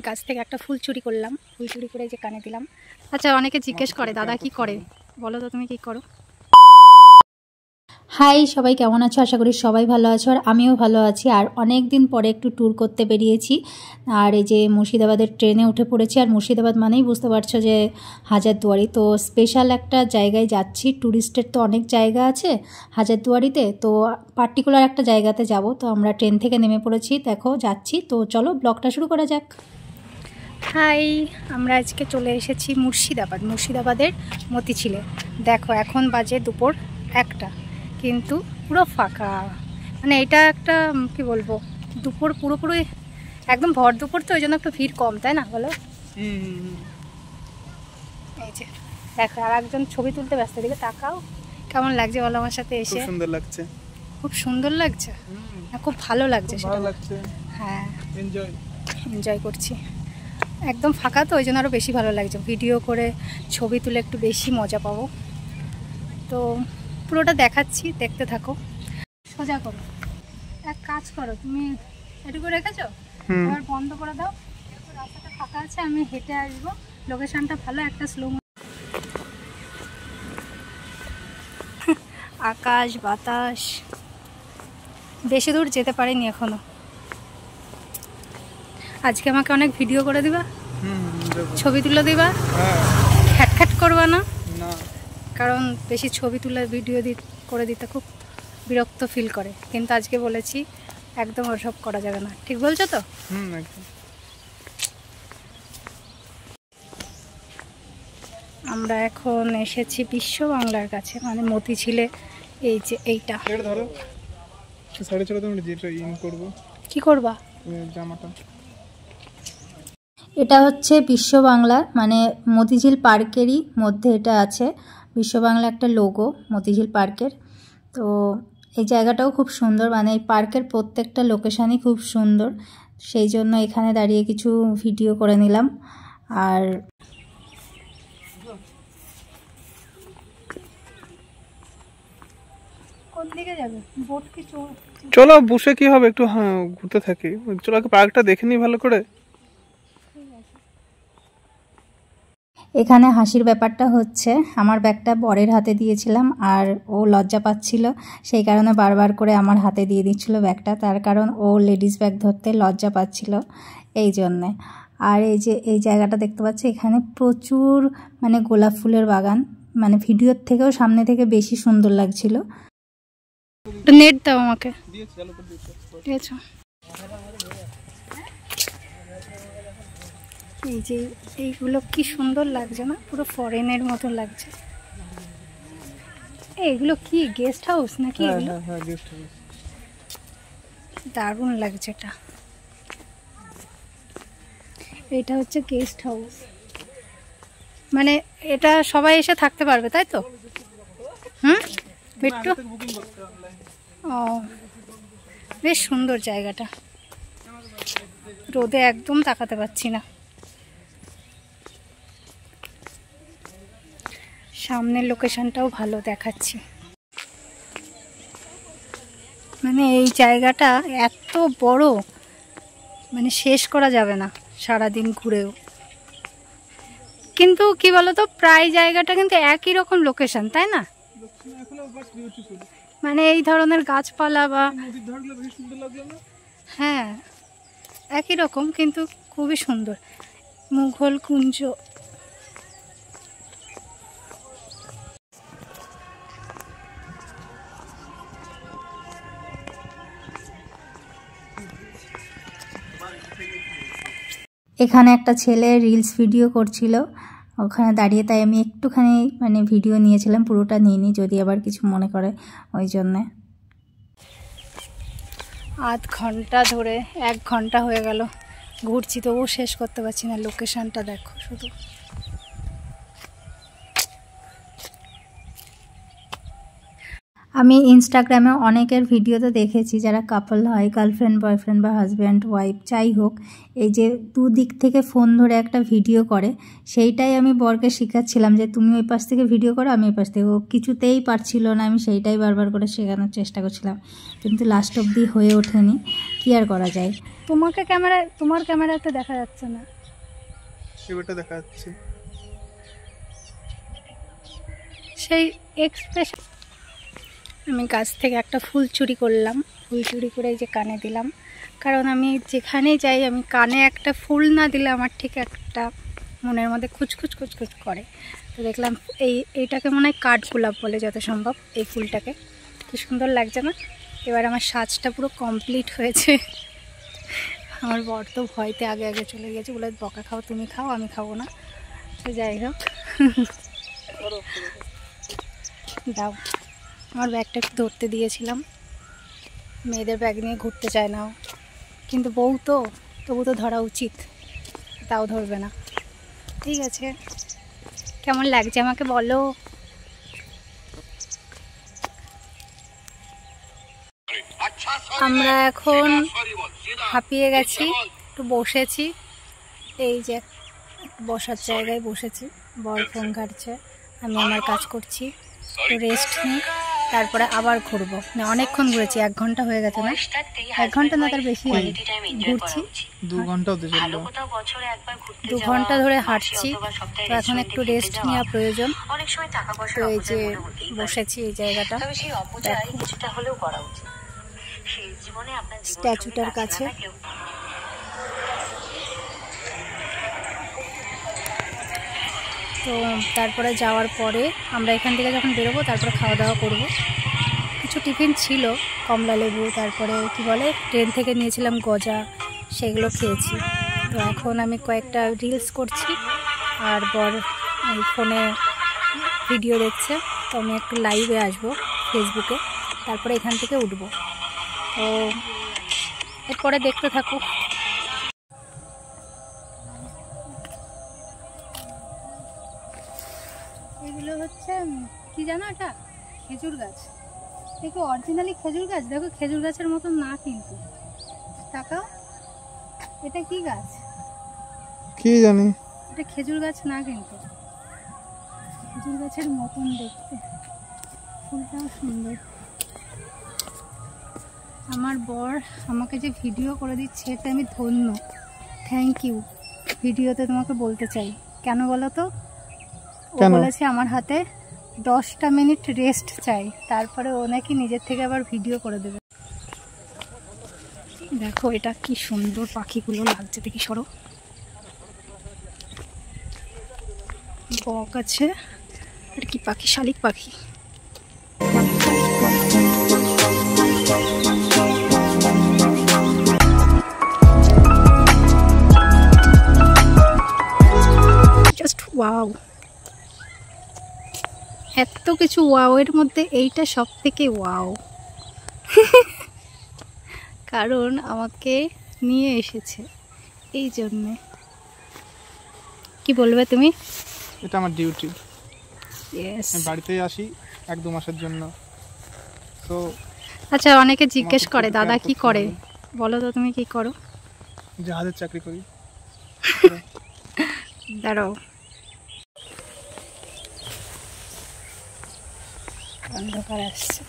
আমি কাছ থেকে একটা ফুল চুরি করলাম, ফুল চুরি করে যে কানে দিলাম। আচ্ছা, অনেকে জিজ্ঞেস করে দাদা কি করে, বলো তো তুমি কি করো? হাই সবাই, কেমন আছো? আশা করি সবাই ভালো আছো, আর আমিও ভালো আছি। আর অনেক দিন পরে একটু ট্যুর করতে বেরিয়েছি। আর এই যে মুর্শিদাবাদের ট্রেনে উঠে পড়েছি। আর মুর্শিদাবাদ মানেই বুঝতে পারছো যে হাজারদুয়ারি, তো স্পেশাল একটা জায়গায় যাচ্ছি। ট্যুরিস্টের তো অনেক জায়গা আছে হাজারদুয়ারিতে, তো পার্টিকুলার একটা জায়গাতে যাব। তো আমরা ট্রেন থেকে নেমে পড়েছি, দেখো যাচ্ছি। তো চলো ব্লগটা শুরু করা যাক। হাই, আমরা আজকে চলে এসেছি মুর্শিদাবাদের মতিঝিলে। দেখো এখন বাজে দুপুর 1টা, কিন্তু পুরো ফাঁকা। মানে এটা একটা কি বলবো, দুপুর পুরোপুরি একদম ভর দুপুর, তো ওই জন্য একটু ভিড় কম, তাই না বলো? এই যে দেখো আর একজন ছবি তুলতে ব্যস্ত, দিকে তাকাও। কেমন লাগছে বলো আমার সাথে এসে? খুব সুন্দর লাগছে। খুব সুন্দর লাগছে, খুব ভালো লাগছে, ভালো লাগছে। হ্যাঁ, এনজয় করছি। একদম ফাঁকা তো ওই জন্য আরও বেশি ভালো লাগছে। ভিডিও করে ছবি তুলে একটু বেশি মজা পাবো। তো পুরোটা দেখাচ্ছি, দেখতে থাকো। সোজা করো, এক কাজ করো, তুমি এটুকু রেখেছো, এবার বন্ধ করে দাও। রাস্তাটা ফাঁকা আছে, আমি হেঁটে আসবো। লোকেশনটা ভালো, একটা স্লো আকাশ বাতাস। বেশি দূর যেতে পারিনি এখনো। আজকে আমাকে অনেক ভিডিও করে দিবা, ছবি তুলে দিবা, খ্যাট করবা না? কারণ বেশি ছবি তুলে ভিডিও করে দিতে খুব বিরক্ত ফিল করে। কিন্তু আজকে বলেছি একদম ওসব করা যাবে না, ঠিক বলছো তো? আমরা এখন এসেছি বিশ্ব বাংলার কাছে, মানে মতিঝিলে। এই যে এইটা কি করবা? এটা হচ্ছে বিশ্ব বাংলা, মানে মতিঝিল পার্কেরই মধ্যে এটা আছে। বিশ্ব বাংলা একটা লোগো মতিঝিল পার্কের। তো এই জায়গাটাও খুব সুন্দর, মানে এই পার্কের প্রত্যেকটা লোকেশানই খুব সুন্দর। সেই জন্য এখানে দাঁড়িয়ে কিছু ভিডিও করে নিলাম। আর কোন দিকে যাবে? বোট কি চলো বসে কি হবে, একটু ঘুরতে থাকি। চলো আগে পার্কটা দেখে নি ভালো করে। এখানে হাসির ব্যাপারটা হচ্ছে, আমার ব্যাগটা বরের হাতে দিয়েছিলাম আর ও লজ্জা পাচ্ছিল, সেই কারণে বারবার করে আমার হাতে দিয়ে দিচ্ছিল ব্যাগটা। তার কারণ ও লেডিস ব্যাগ ধরতে লজ্জা পাচ্ছিল, এই জন্যে। আর এই যে এই জায়গাটা দেখতে পাচ্ছি, এখানে প্রচুর মানে গোলাপ ফুলের বাগান, মানে ভিডিওর থেকেও সামনে থেকে বেশি সুন্দর লাগছিল। নেট দাও আমাকে, ঠিক আছে? এই যে এইগুলো কি সুন্দর লাগছে না, পুরো ফরেনের মতো লাগছে। এগুলো কি গেস্ট হাউস নাকি? দারুণ লাগছে এটা। এটা হচ্ছে গেস্ট হাউস, মানে এটা সবাই এসে থাকতে পারবে, তাই তো? বিট্টু, ও বেশ সুন্দর জায়গাটা। রোদে একদম তাকাতে পারছি না। সামনের লোকেশনটাও ভালো দেখাচ্ছি। মানে এই জায়গাটা এত বড়, মানে শেষ করা যাবে না সারাদিন ঘুরেও। কিন্তু কি বলতো, প্রায় জায়গাটা কিন্তু একই রকম লোকেশন, তাই না? মানে এই ধরনের গাছপালা বা, হ্যাঁ একই রকম, কিন্তু খুবই সুন্দর। মুঘল কুঞ্জ। এখানে একটা ছেলে রিলস ভিডিও করছিল ওখানে দাঁড়িয়ে, তাই আমি একটুখানি মানে ভিডিও নিয়েছিলাম, পুরোটা নিইনি, যদি আবার কিছু মনে করে ওই জন্যে। আধ ঘন্টা ধরে 1 ঘন্টা হয়ে গেল ঘুরছি, তবুও শেষ করতে পারছি না। লোকেশনটা দেখো শুধু। আমি ইনস্টাগ্রামে অনেকের ভিডিওতে দেখেছি যারা কাপল হয়, গার্লফ্রেন্ড বয়ফ্রেন্ড বা হাজব্যান্ড ওয়াইফ যাই হোক, এই যে দুদিক থেকে ফোন ধরে একটা ভিডিও করে, সেইটাই আমি বরকে শেখাচ্ছিলাম যে তুমি ওই পাশ থেকে ভিডিও করো, আমি ওই পাশ থেকে। ও কিছুতেই পারছিল না, আমি সেইটাই বারবার করে শেখানোর চেষ্টা করছিলাম, কিন্তু লাস্ট অবধি হয়ে ওঠেনি। কি আর করা যায়। তোমার ক্যামেরাতে দেখা যাচ্ছে না, এবারটা দেখা যাচ্ছে। সেই এক্সপ্রেশন। আমি গাছ থেকে একটা ফুল চুরি করলাম, ফুল চুরি করে এই যে কানে দিলাম, কারণ আমি যেখানেই যাই আমি কানে একটা ফুল না দিলে আমার ঠিক একটা মনের মধ্যে খুচখুচ খুচখুচ করে। তো দেখলাম এইটাকে মনে হয় কাঠগোলাপ বলে যত সম্ভব, এই ফুলটাকে। কি সুন্দর লাগছে না? এবার আমার সাজটা পুরো কমপ্লিট হয়েছে। আমার বর তো ভয়তে আগে আগে চলে গেছে, বলে বকা খাও, তুমি খাও, আমি খাবো না। তো যাই হোক, দাও। আমার ব্যাগটা একটু ধরতে দিয়েছিলাম, মেয়েদের ব্যাগ নিয়ে ঘুরতে চায় না, কিন্তু বউ তো, তবু তো ধরা উচিত, তাও ধরবে না। ঠিক আছে, কেমন লাগছে আমাকে বলো। আমরা এখন হাঁপিয়ে গেছি, একটু বসেছি, এই যে বসার জায়গায় বসেছি। বর ফোন ঘাটছে, আমি আমার কাজ করছি, তো রেস্ট নিই, তারপরে আবার ঘুরবো। না অনেকক্ষণ ঘুরেছি, 1 ঘন্টা হয়ে গেছে না? 1 ঘন্টা না, তার বেশি ঘুরছি। 2 ঘন্টাও তো চললো। 2 ঘন্টা ধরে হাঁটছি, তো এখন একটু রেস্ট নেওয়া প্রয়োজন। তো এই যে বসেছি এই জায়গাটা, স্ট্যাচুটার কাছে। তো তারপরে যাওয়ার পরে আমরা এখান থেকে যখন বেরোবো, তারপরে খাওয়া দাওয়া করবো। কিছু টিফিন ছিল, কমলা লেবু, তারপরে কি বলে ট্রেন থেকে নিয়েছিলাম গজা, সেগুলো খেয়েছি। তো এখন আমি কয়েকটা রিলস করছি, আর বর এই ফোনে ভিডিও দেখছে। তো আমি একটু লাইভে আসবো ফেসবুকে, তারপরে এখান থেকে উঠবো। তো এরপরে দেখতে থাকো। এগুলো হচ্ছে কি জানো, এটা খেজুর গাছ। দেখো অরিজিনালি খেজুর গাছ, দেখো খেজুর গাছের মতন না কিন্তু, তাকাও। এটা কি গাছ কি জানি, এটা খেজুর গাছ না কিন্তু, খেজুর গাছের মতন দেখতে, ফুলটাও সুন্দর। আমার বর আমাকে যে ভিডিও করে দিচ্ছে, এটা আমি ধন্য, থ্যাংক ইউ। ভিডিওতে তোমাকে বলতে চাই, কেন বলো তো? ও বলেছে আমার হাতে 10টা মিনিট রেস্ট চাই, তারপরে ও নাকি নিজের থেকে আবার ভিডিও করে দেবে। দেখো এটা কি সুন্দর পাখিগুলো লাগছে, দেখি সরো। বক আছে, আর কি পাখি, শালিক পাখি। জাস্ট ওয়াও, এত কিছু ওয়াও এর মধ্যে এইটা সব থেকে ওয়াও। কারণ আমাকে নিয়ে এসেছে এই জন্যে। কি বলবে তুমি? এটা আমার ডিউটি। ইয়েস, আমি বাড়িতে আসি 1-2 মাসের জন্য। তো আচ্ছা, অনেকে জিজ্ঞেস করে দাদা কি করে, বলো তো তুমি কি করো? জাহাজের চাকরি করি। দাঁড়াও, অন্ধকার আসছে।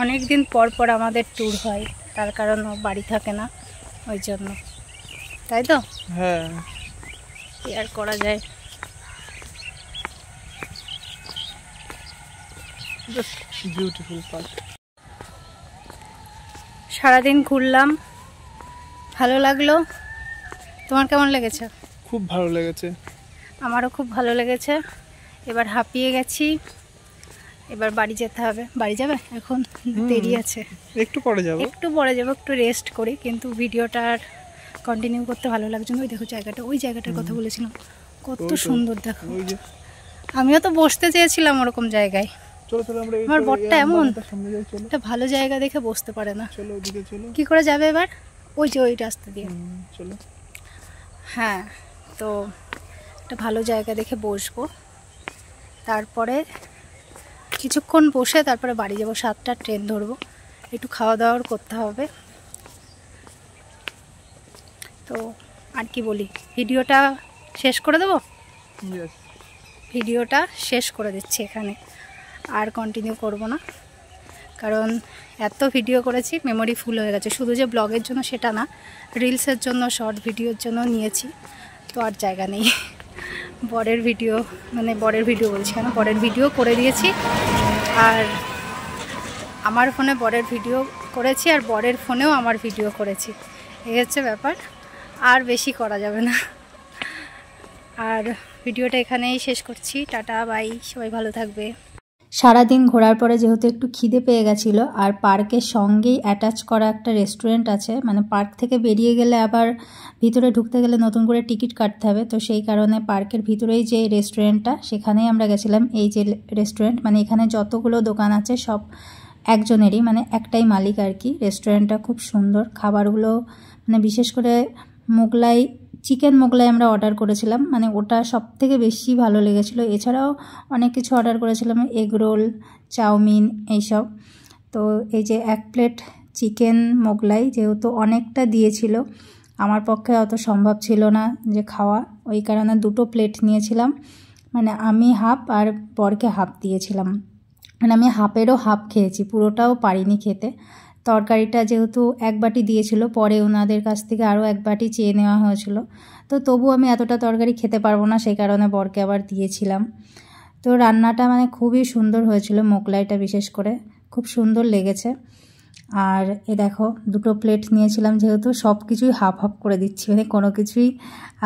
অনেকদিন পর পর আমাদের ট্যুর হয়, তার কারণ ও বাড়ি থাকে না, ওই জন্য, তাই তো? হ্যাঁ, কি আর করা যায়। Just beautiful park. সারাদিন ঘুরলাম, ভালো লাগলো। তোমার কেমন লেগেছে? খুব ভালো লেগেছে। আমারও খুব ভালো লেগেছে। এবার হাঁপিয়ে গেছি, এবার বাড়ি যেতে হবে। বাড়ি যাবে? এখন দেরি আছে, একটু পরে যাব, একটু পরে যাবো, একটু রেস্ট করি। কিন্তু ভিডিওটা আর কন্টিনিউ করতে ভালো লাগছে না। ওই দেখো জায়গাটা, ওই জায়গাটার কথা বলেছিলাম, কত সুন্দর দেখো। আমিও তো বসতে চেয়েছিলাম ওরকম জায়গায়। আমার বরটা এমন একটা ভালো জায়গা দেখে বসতে পারে না। কি করে যাবে এবার? ওই যে ওই রাস্তা দিয়ে। হ্যাঁ, তো একটা ভালো জায়গা দেখে বসবো, তারপরে কিছুক্ষণ বসে তারপরে বাড়ি যাব, 7টার ট্রেন ধরবো, একটু খাওয়া দাওয়ার করতে হবে। তো আর কি বলি, ভিডিওটা শেষ করে দেবো। ভিডিওটা শেষ করে দিচ্ছি এখানে, আর কন্টিনিউ করব না, কারণ এত ভিডিও করেছি মেমোরি ফুল হয়ে গেছে। শুধু যে ব্লগের জন্য সেটা না, রিলসের জন্য, শর্ট ভিডিওর জন্য নিয়েছি, তো আর জায়গা নেই। বরের ভিডিও বলছি কেন, বরের ভিডিও করে দিয়েছি, আর আমার ফোনে বরের ভিডিও করেছি, আর বরের ফোনেও আমার ভিডিও করেছি। এই হচ্ছে ব্যাপার, আর বেশি করা যাবে না। আর ভিডিওটা এখানেই শেষ করছি। টাটা, বাই, সবাই ভালো থাকবে। সারাদিন ঘোরার পরে যেহেতু একটু খিদে পেয়ে গেছিলো, আর পার্কের সঙ্গেই অ্যাটাচ করা একটা রেস্টুরেন্ট আছে, মানে পার্ক থেকে বেরিয়ে গেলে আবার ভিতরে ঢুকতে গেলে নতুন করে টিকিট কাটতে হবে, তো সেই কারণে পার্কের ভিতরেই যে রেস্টুরেন্টটা, সেখানেই আমরা গেছিলাম। এই যে রেস্টুরেন্ট, মানে এখানে যতগুলো দোকান আছে সব একজনেরই, মানে একটাই মালিক আর কি। রেস্টুরেন্টটা খুব সুন্দর, খাবারগুলো মানে বিশেষ করে মোগলাই, চিকেন মোগলাই আমরা অর্ডার করেছিলাম, মানে ওটা সব থেকে বেশি ভালো লেগেছিলো। এছাড়াও অনেক কিছু অর্ডার করেছিলাম, এগ রোল, চাউমিন, এইসব। তো এই যে 1 প্লেট চিকেন মোগলাই যেহেতু অনেকটা দিয়েছিল, আমার পক্ষে অত সম্ভব ছিল না যে খাওয়া, ওই কারণে 2টো প্লেট নিয়েছিলাম, মানে আমি হাফ আর বরকে হাফ দিয়েছিলাম। মানে আমি হাফেরও হাফ খেয়েছি, পুরোটাও পারিনি খেতে। তরকারিটা যেহেতু 1 বাটি দিয়েছিল, পরে ওনাদের কাছ থেকে আরও 1 বাটি চেয়ে নেওয়া হয়েছিল, তো তবু আমি এতটা তরকারি খেতে পারবো না, সেই কারণে বরকে আবার দিয়েছিলাম। তো রান্নাটা মানে খুবই সুন্দর হয়েছিল, মোগলাইটা বিশেষ করে খুব সুন্দর লেগেছে। আর এ দেখো 2টো প্লেট নিয়েছিলাম, যেহেতু সব কিছুই হাফ হাফ করে দিচ্ছি, মানে কোনো কিছুই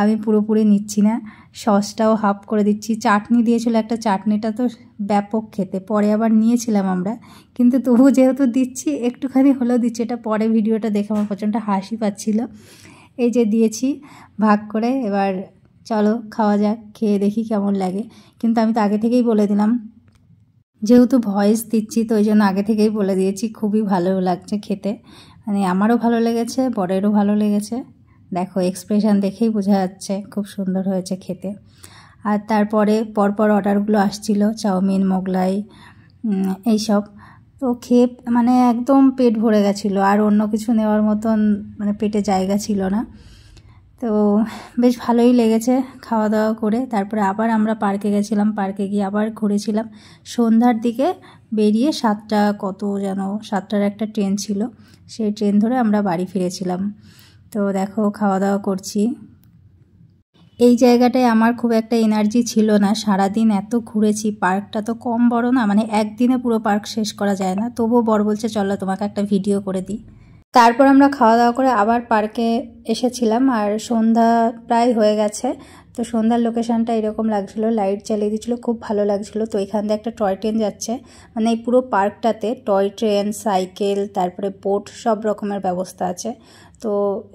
আমি পুরোপুরি নিচ্ছি না। সসটাও হাফ করে দিচ্ছি। চাটনি দিয়েছিল একটা, চাটনিটা তো ব্যাপক খেতে, পরে আবার নিয়েছিলাম আমরা, কিন্তু তবু যেহেতু দিচ্ছি একটুখানি হলেও দিচ্ছি। এটা পরে ভিডিওটা দেখে আমার প্রচণ্ড হাসি পাচ্ছিল। এই যে দিয়েছি ভাগ করে, এবার চলো খাওয়া যাক, খেয়ে দেখি কেমন লাগে। কিন্তু আমি তো আগে থেকেই বলে দিলাম, যেহেতু ভয়েস দিচ্ছি, তো ওই জন্য আগে থেকেই বলে দিয়েছি, খুবই ভালো লাগছে খেতে, মানে আমারও ভালো লেগেছে, বরেরও ভালো লেগেছে। দেখো এক্সপ্রেশন দেখেই বোঝা যাচ্ছে খুব সুন্দর হয়েছে খেতে। আর তারপরে পরপর অর্ডারগুলো আসছিল, চাউমিন, মোগলাই, এইসব। তো খেয়ে মানে একদম পেট ভরে গেছিলো, আর অন্য কিছু নেওয়ার মতন মানে পেটে জায়গা ছিল না। তো বেশ ভালোই লেগেছে খাওয়া দাওয়া করে। তারপরে আবার আমরা পার্কে গেছিলাম, পার্কে গিয়ে আবার ঘুরেছিলাম। সন্ধ্যার দিকে বেরিয়ে 7টা কত যেন 7টার একটা ট্রেন ছিল, সেই ট্রেন ধরে আমরা বাড়ি ফিরেছিলাম। তো দেখো খাওয়া দাওয়া করছি। এই জায়গাটায় আমার খুব একটা এনার্জি ছিল না, সারাদিন এত ঘুরেছি, পার্কটা তো কম বড় না, মানে একদিনে পুরো পার্ক শেষ করা যায় না। তবুও বর বলছে চলো তোমাকে একটা ভিডিও করে দিই। তারপর আমরা খাওয়া দাওয়া করে আবার পার্কে এসেছিলাম, আর সন্ধ্যা প্রায় হয়ে গেছে। তো সন্ধ্যার লোকেশনটা এরকম লাগছিলো, লাইট জ্বালিয়ে দিচ্ছিলো, খুব ভালো লাগছিলো। তো এখান দিয়ে একটা টয় ট্রেন যাচ্ছে, মানে এই পুরো পার্কটাতে টয় ট্রেন, সাইকেল, তারপরে বোট, সব রকমের ব্যবস্থা আছে। তো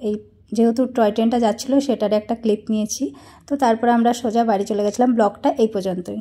এই যেহেতু টয় ট্রেনটা যাচ্ছিলো সেটার একটা ক্লিপ নিয়েছি। তো তারপরে আমরা সোজা বাড়ি চলে গেছিলাম। ব্লগটা এই পর্যন্তই।